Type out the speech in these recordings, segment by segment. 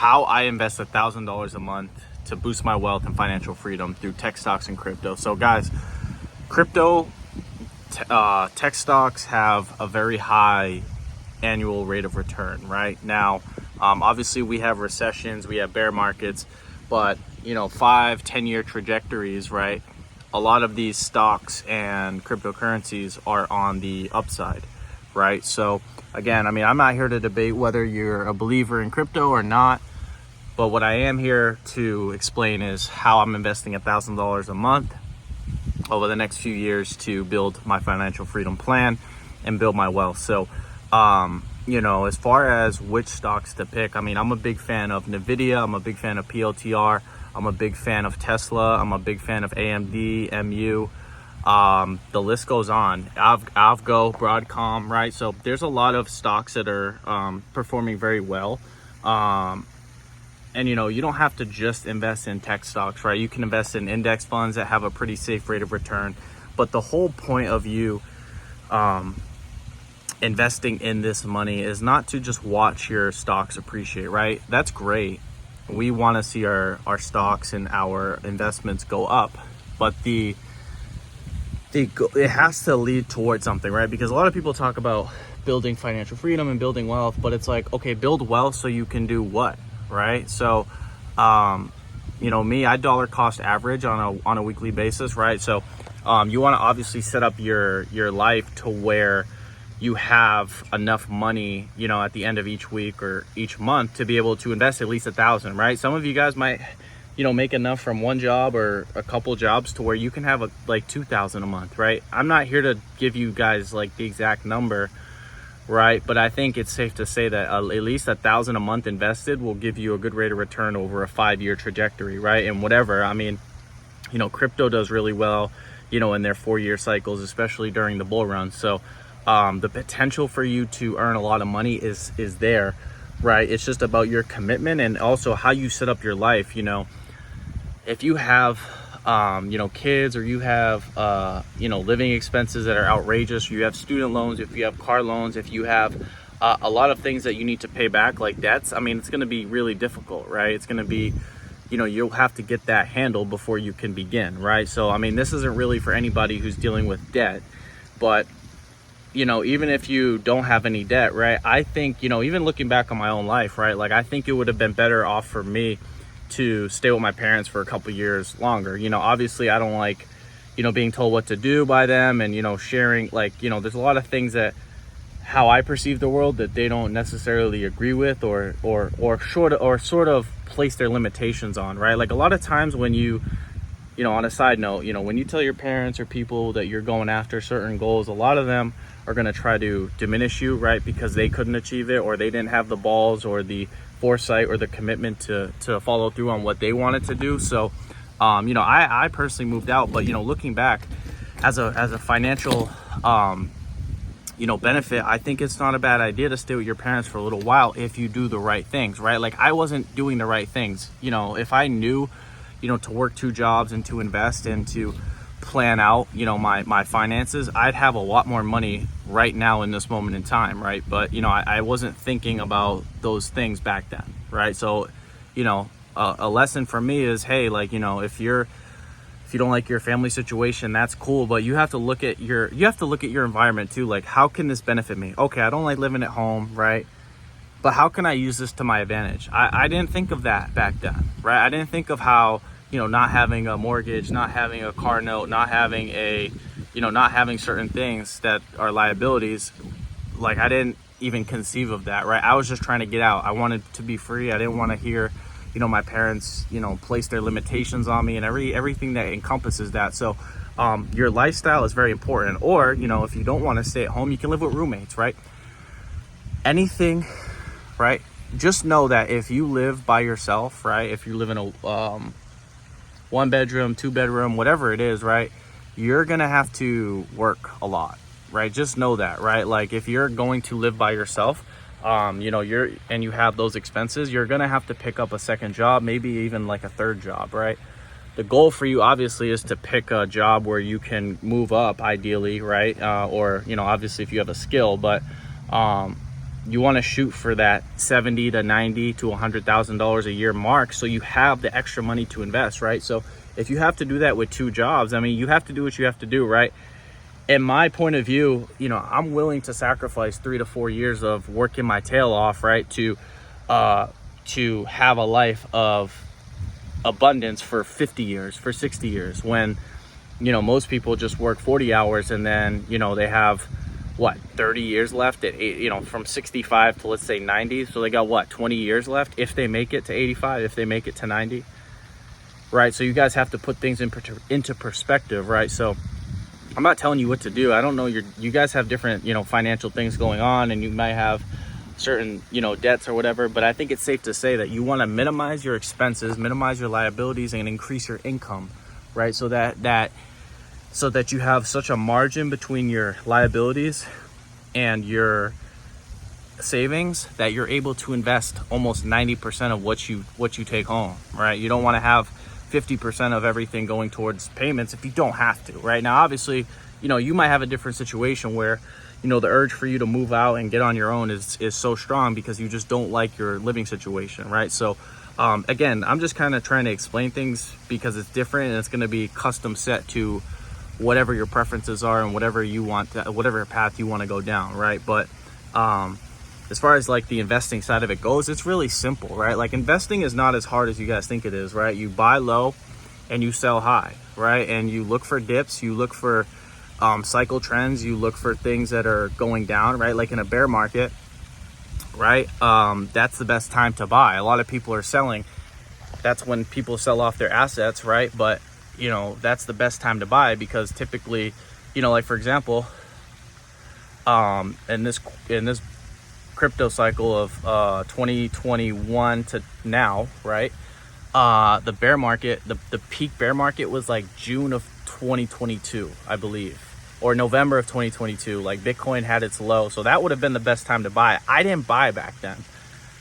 how I invest $1,000 a month to boost my wealth and financial freedom through tech stocks and crypto. So guys, tech stocks have a very high annual rate of return. Right now, obviously we have recessions, we have bear markets, but 5-10 year trajectories, right? A lot of these stocks and cryptocurrencies are on the upside, right? So again, I'm not here to debate whether you're a believer in crypto or not, but what I am here to explain is how I'm investing $1,000 a month over the next few years to build my financial freedom plan and build my wealth. So, as far as which stocks to pick, I'm a big fan of NVIDIA. I'm a big fan of PLTR. I'm a big fan of Tesla. I'm a big fan of AMD, MU. The list goes on. Avgo, Broadcom, right? So there's a lot of stocks that are performing very well. And you don't have to just invest in tech stocks, right? You can invest in index funds that have a pretty safe rate of return. But the whole point of you investing in this money is not to just watch your stocks appreciate, right? That's great. We want to see our stocks and our investments go up, but it has to lead towards something, right? Because a lot of people talk about building financial freedom and building wealth, but it's like, okay, build wealth so you can do what, right? So, me, I dollar cost average on a weekly basis, right? So, you want to obviously set up your life to where you have enough money, at the end of each week or each month to be able to invest at least $1,000, right? Some of you guys might, make enough from one job or a couple jobs to where you can have like $2,000 a month, right? I'm not here to give you guys like the exact number, right? But I think it's safe to say that at least $1,000 a month invested will give you a good rate of return over a 5-year trajectory, right? And whatever, crypto does really well, in their 4-year cycles, especially during the bull run. So, the potential for you to earn a lot of money is there, right? It's just about your commitment and also how you set up your life. If you have kids, or you have living expenses that are outrageous, you have student loans, if you have car loans, if you have a lot of things that you need to pay back, like debts, it's going to be really difficult, right? It's going to be, you'll have to get that handled before you can begin, right? So this isn't really for anybody who's dealing with debt, but even if you don't have any debt, right? I think, even looking back on my own life, right? Like, I think it would have been better off for me to stay with my parents for a couple years longer. Obviously I don't like, being told what to do by them, and, sharing, like, there's a lot of things that how I perceive the world that they don't necessarily agree with, or sort of place their limitations on, right? Like, a lot of times when on a side note, when you tell your parents or people that you're going after certain goals, a lot of them are going to try to diminish you, right? Because they couldn't achieve it, or they didn't have the balls or the foresight or the commitment to follow through on what they wanted to do. So, I personally moved out, but, looking back as a financial, benefit, I think it's not a bad idea to stay with your parents for a little while if you do the right things, right? Like, I wasn't doing the right things. If I knew, to work 2 jobs and to invest and to plan out, my finances, I'd have a lot more money right now in this moment in time, right? But, I wasn't thinking about those things back then, right? So, a lesson for me is, hey, like, if you don't like your family situation, that's cool, but you have to look at your environment too. Like, how can this benefit me? Okay, I don't like living at home, right? But how can I use this to my advantage? I didn't think of that back then, right? I didn't think of how, not having a mortgage, not having a car note, not having certain things that are liabilities. Like, I didn't even conceive of that, right? I was just trying to get out. I wanted to be free. I didn't want to hear, my parents, place their limitations on me and everything that encompasses that. So, your lifestyle is very important. Or, if you don't want to stay at home, you can live with roommates, right? Anything, right? Just know that if you live by yourself, right? If you live in a 1-bedroom, 2-bedroom, whatever it is, right? You're gonna have to work a lot, right? Just know that, right? Like, if you're going to live by yourself, you have those expenses, you're gonna have to pick up a second job, maybe even like a third job, right? The goal for you obviously is to pick a job where you can move up ideally, right? Or, obviously if you have a skill, but you want to shoot for that 70 to 90 to $100,000 a year mark, so you have the extra money to invest, right? So if you have to do that with 2 jobs, I mean, you have to do what you have to do, right? In my point of view, you know, I'm willing to sacrifice 3 to 4 years of working my tail off, right, to have a life of abundance for 50 years, for 60 years, when, you know, most people just work 40 hours and then, you know, they have what, 30 years left at, you know, from 65 to, let's say, 90. So they got what, 20 years left if they make it to 85, if they make it to 90, right? So you guys have to put things into perspective, right? So I'm not telling you what to do. I don't know, you guys have different, you know, financial things going on, and you might have certain, you know, debts or whatever, but I think it's safe to say that you want to minimize your expenses, minimize your liabilities, and increase your income, right? So that you have such a margin between your liabilities and your savings that you're able to invest almost 90% of what you take home, right? You don't want to have 50% of everything going towards payments if you don't have to, right? Now, obviously, you know, you might have a different situation where, you know, the urge for you to move out and get on your own is so strong because you just don't like your living situation, right? So again, I'm just kind of trying to explain things because it's different and it's going to be custom set to whatever your preferences are and whatever you want whatever path you want to go down, right? But as far as like the investing side of it goes, it's really simple, right? Like, investing is not as hard as you guys think it is, right? You buy low and you sell high, right? And you look for dips, you look for cycle trends, you look for things that are going down, right? Like in a bear market, right? That's the best time to buy. A lot of people are selling. That's when people sell off their assets, right? But, you know, that's the best time to buy because typically, you know, like for example, in this crypto cycle of 2021 to now, right? The bear market, the peak bear market was like June of 2022, I believe, or November of 2022. Like, Bitcoin had its low, so that would have been the best time to buy. I didn't buy back then,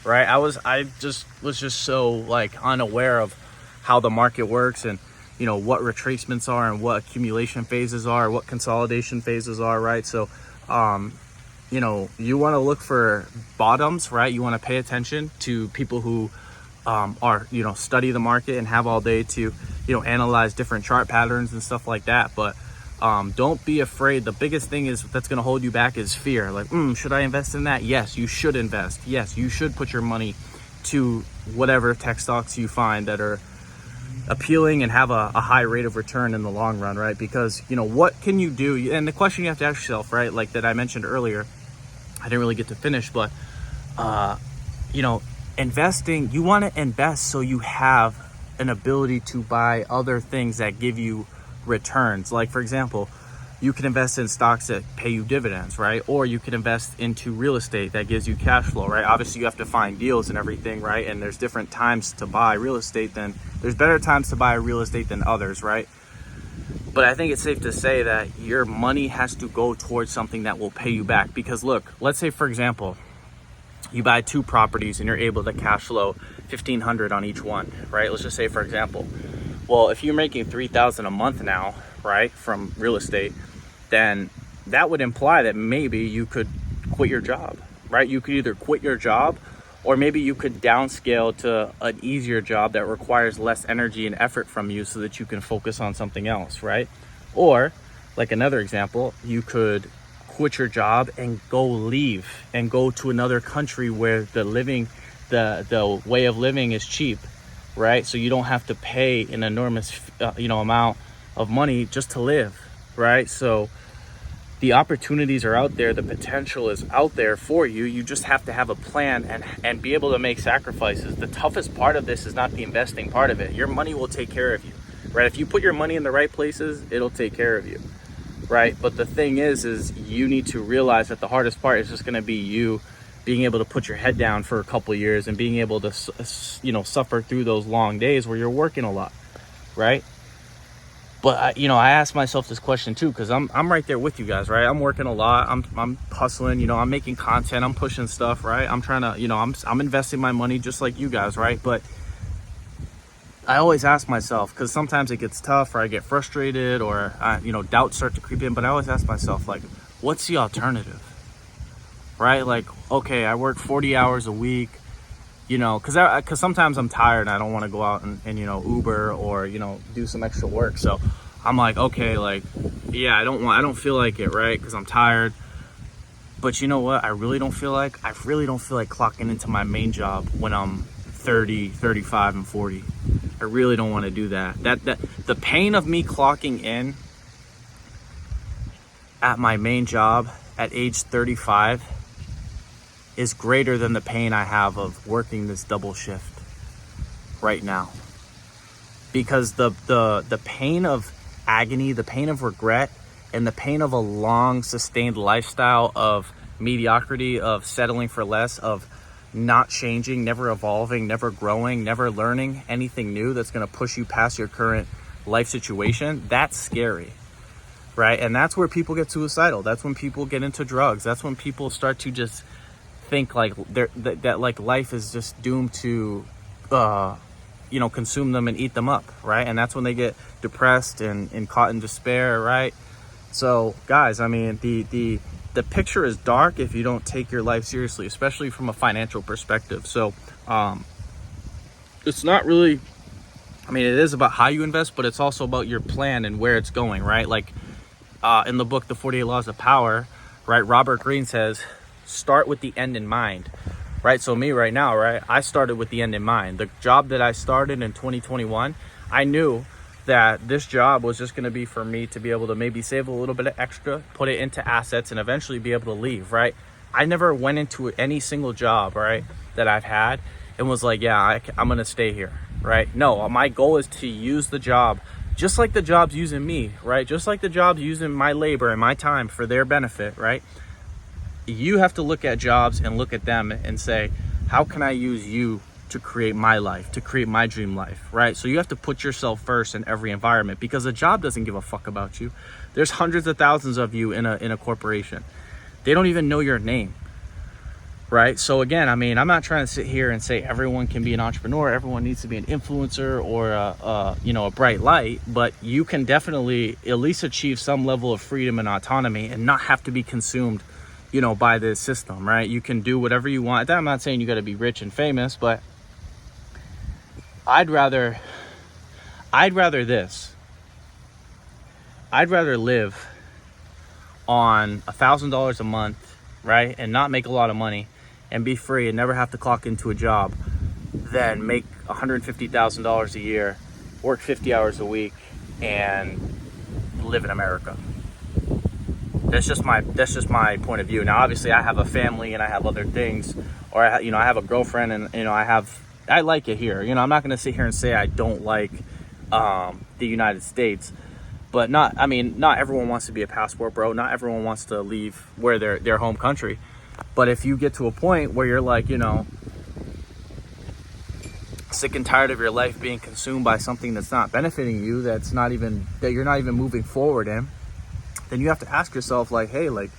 right? I just was so like unaware of how the market works and, you know, what retracements are and what accumulation phases are, what consolidation phases are, right? So you know, you want to look for bottoms, right? You want to pay attention to people who are, you know, study the market and have all day to, you know, analyze different chart patterns and stuff like that. But don't be afraid. The biggest thing is that's going to hold you back is fear. Like, should I invest in that? Yes, you should invest. Yes, you should put your money to whatever tech stocks you find that are appealing and have a high rate of return in the long run, right? Because, you know, what can you do? And the question you have to ask yourself, right, like that I mentioned earlier, I didn't really get to finish, but you know, investing, you want to invest so you have an ability to buy other things that give you returns. Like, for example, you can invest in stocks that pay you dividends, right? Or you can invest into real estate that gives you cash flow, right? Obviously, you have to find deals and everything, right? And there's different times to buy real estate there's better times to buy real estate than others, right? But I think it's safe to say that your money has to go towards something that will pay you back. Because look, let's say, for example, you buy 2 properties and you're able to cash flow $1,500 on each one, right? Let's just say, for example, well, if you're making $3,000 a month now, right, from real estate, then that would imply that maybe you could quit your job, right? You could either quit your job, or maybe you could downscale to an easier job that requires less energy and effort from you so that you can focus on something else, right? Or, like another example, you could quit your job and leave and go to another country where the way of living is cheap, right? So you don't have to pay an enormous, amount of money just to live, right? So the opportunities are out there, the potential is out there for you. You just have to have a plan and be able to make sacrifices. The toughest part of this is not the investing part of it. Your money will take care of you, right? If you put your money in the right places, it'll take care of you, right? But the thing is you need to realize that the hardest part is just going to be you being able to put your head down for a couple of years and being able to, suffer through those long days where you're working a lot, right? But I asked myself this question too, because I'm right there with you guys, right? I'm working a lot. I'm hustling. I'm making content. I'm pushing stuff, right? I'm trying to, I'm investing my money just like you guys, right? But I always ask myself, because sometimes it gets tough, or I get frustrated, or doubts start to creep in. But I always ask myself, like, what's the alternative, right? Like, okay, I work 40 hours a week, you know, because sometimes I'm tired and I don't want to go out and, you know, Uber or, you know, do some extra work. So I'm like, okay, like, yeah, I don't feel like it, right? Because I'm tired. But you know what? I really don't feel like clocking into my main job when I'm 30, 35, and 40. I really don't want to do that. That the pain of me clocking in at my main job at age 35 is greater than the pain I have of working this double shift right now. Because the pain of agony, the pain of regret, and the pain of a long sustained lifestyle of mediocrity, of settling for less, of not changing, never evolving, never growing, never learning anything new that's going to push you past your current life situation, that's scary, right? And that's where people get suicidal. That's when people get into drugs. That's when people start to just think like that like life is just doomed to you know, consume them and eat them up, right? And that's when they get depressed and caught in despair, right? So guys, I mean, the picture is dark if you don't take your life seriously, especially from a financial perspective. So it's not really, I mean, it is about how you invest, but it's also about your plan and where it's going, right? Like in the book, The 48 Laws of Power, right? Robert Greene says, start with the end in mind, right? So me right now, right? I started with the end in mind. The job that I started in 2021, I knew that this job was just going to be for me to be able to maybe save a little bit of extra, put it into assets, and eventually be able to leave, right? I never went into any single job, right, that I've had and was like, yeah, I'm going to stay here, right? No, my goal is to use the job just like the job's using me, right? Just like the job's using my labor and my time for their benefit, right? You have to look at jobs and look at them and say, how can I use you to create my life, to create my dream life, right? So you have to put yourself first in every environment, because a job doesn't give a fuck about you. There's hundreds of thousands of you in a corporation. They don't even know your name, right? So again, I mean, I'm not trying to sit here and say everyone can be an entrepreneur, everyone needs to be an influencer or a bright light, but you can definitely at least achieve some level of freedom and autonomy and not have to be consumed, you know, by this system, right? You can do whatever you want. I'm not saying you got to be rich and famous, but I'd rather this. I'd rather live on $1,000 a month, right, and not make a lot of money and be free and never have to clock into a job than make $150,000 a year, work 50 hours a week, and live in America. That's just my point of view. Now, obviously, I have a family and I have other things, or I have a girlfriend, and I like it here. You know, I'm not going to sit here and say I don't like the United States, but not everyone wants to be a passport bro. Not everyone wants to leave where their home country. But if you get to a point where you're like, you know, sick and tired of your life being consumed by something that's not benefiting you, that you're not even moving forward in, then you have to ask yourself, like, hey, like,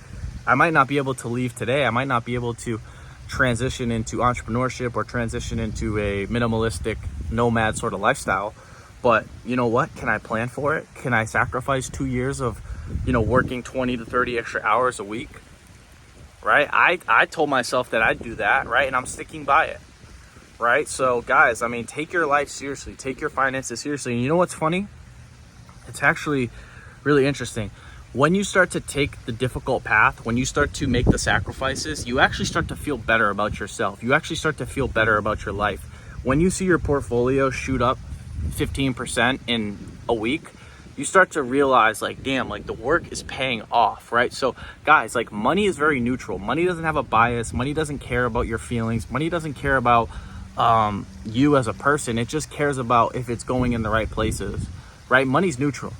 I might not be able to leave today. I might not be able to transition into entrepreneurship or transition into a minimalistic nomad sort of lifestyle, but you know what? Can I plan for it? Can I sacrifice 2 years of, you know, working 20 to 30 extra hours a week, right? I told myself that I'd do that, right? And I'm sticking by it, right? So guys, I mean, take your life seriously, take your finances seriously. And you know what's funny? It's actually really interesting. When you start to take the difficult path, when you start to make the sacrifices, you actually start to feel better about yourself. You actually start to feel better about your life. When you see your portfolio shoot up 15% in a week, you start to realize, like, damn, like the work is paying off, right? So guys, like, money is very neutral. Money doesn't have a bias. Money doesn't care about your feelings. Money doesn't care about you as a person. It just cares about if it's going in the right places, right? Money's neutral.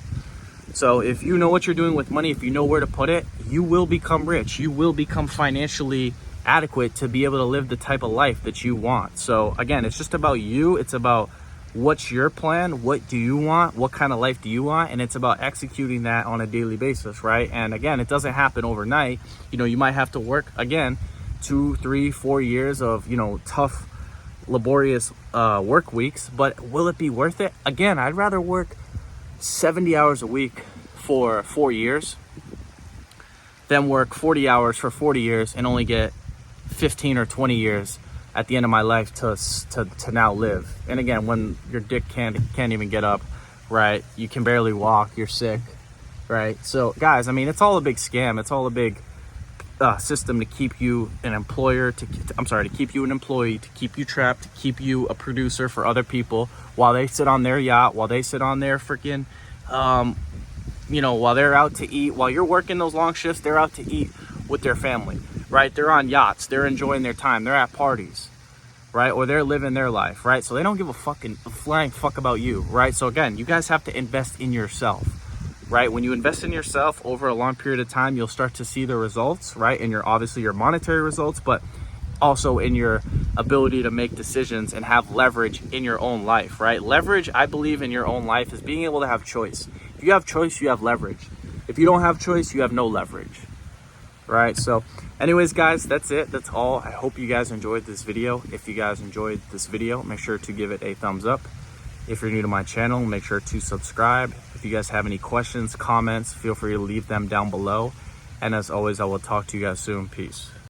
So if you know what you're doing with money, if you know where to put it, you will become rich. You will become financially adequate to be able to live the type of life that you want. So again, it's just about you. It's about what's your plan? What do you want? What kind of life do you want? And it's about executing that on a daily basis, right? And again, it doesn't happen overnight. You know, you might have to work, again, 2, 3, 4 years of, you know, tough, laborious work weeks, but will it be worth it? Again, I'd rather work 70 hours a week for 4 years than work 40 hours for 40 years and only get 15 or 20 years at the end of my life to now live. And again, when your dick can't even get up, right? You can barely walk, you're sick, right? So guys, I mean, it's all a big scam. It's all a big system to keep you an employer, to keep you an employee, to keep you trapped, to keep you a producer for other people while they sit on their yacht, while they sit on their freaking, you know, while they're out to eat, while you're working those long shifts, they're out to eat with their family, right? They're on yachts, they're enjoying their time, they're at parties, right? Or they're living their life, right? So they don't give a flying fuck about you, right? So again, you guys have to invest in yourself, right? When you invest in yourself over a long period of time, you'll start to see the results, right? And obviously your monetary results, but also in your ability to make decisions and have leverage in your own life, right? Leverage, I believe, in your own life is being able to have choice. If you have choice, you have leverage. If you don't have choice, you have no leverage, right? So anyways, guys, that's it. That's all. I hope you guys enjoyed this video. If you guys enjoyed this video, make sure to give it a thumbs up. If you're new to my channel, make sure to subscribe. If you guys have any questions, comments, feel free to leave them down below. And as always, I will talk to you guys soon. Peace.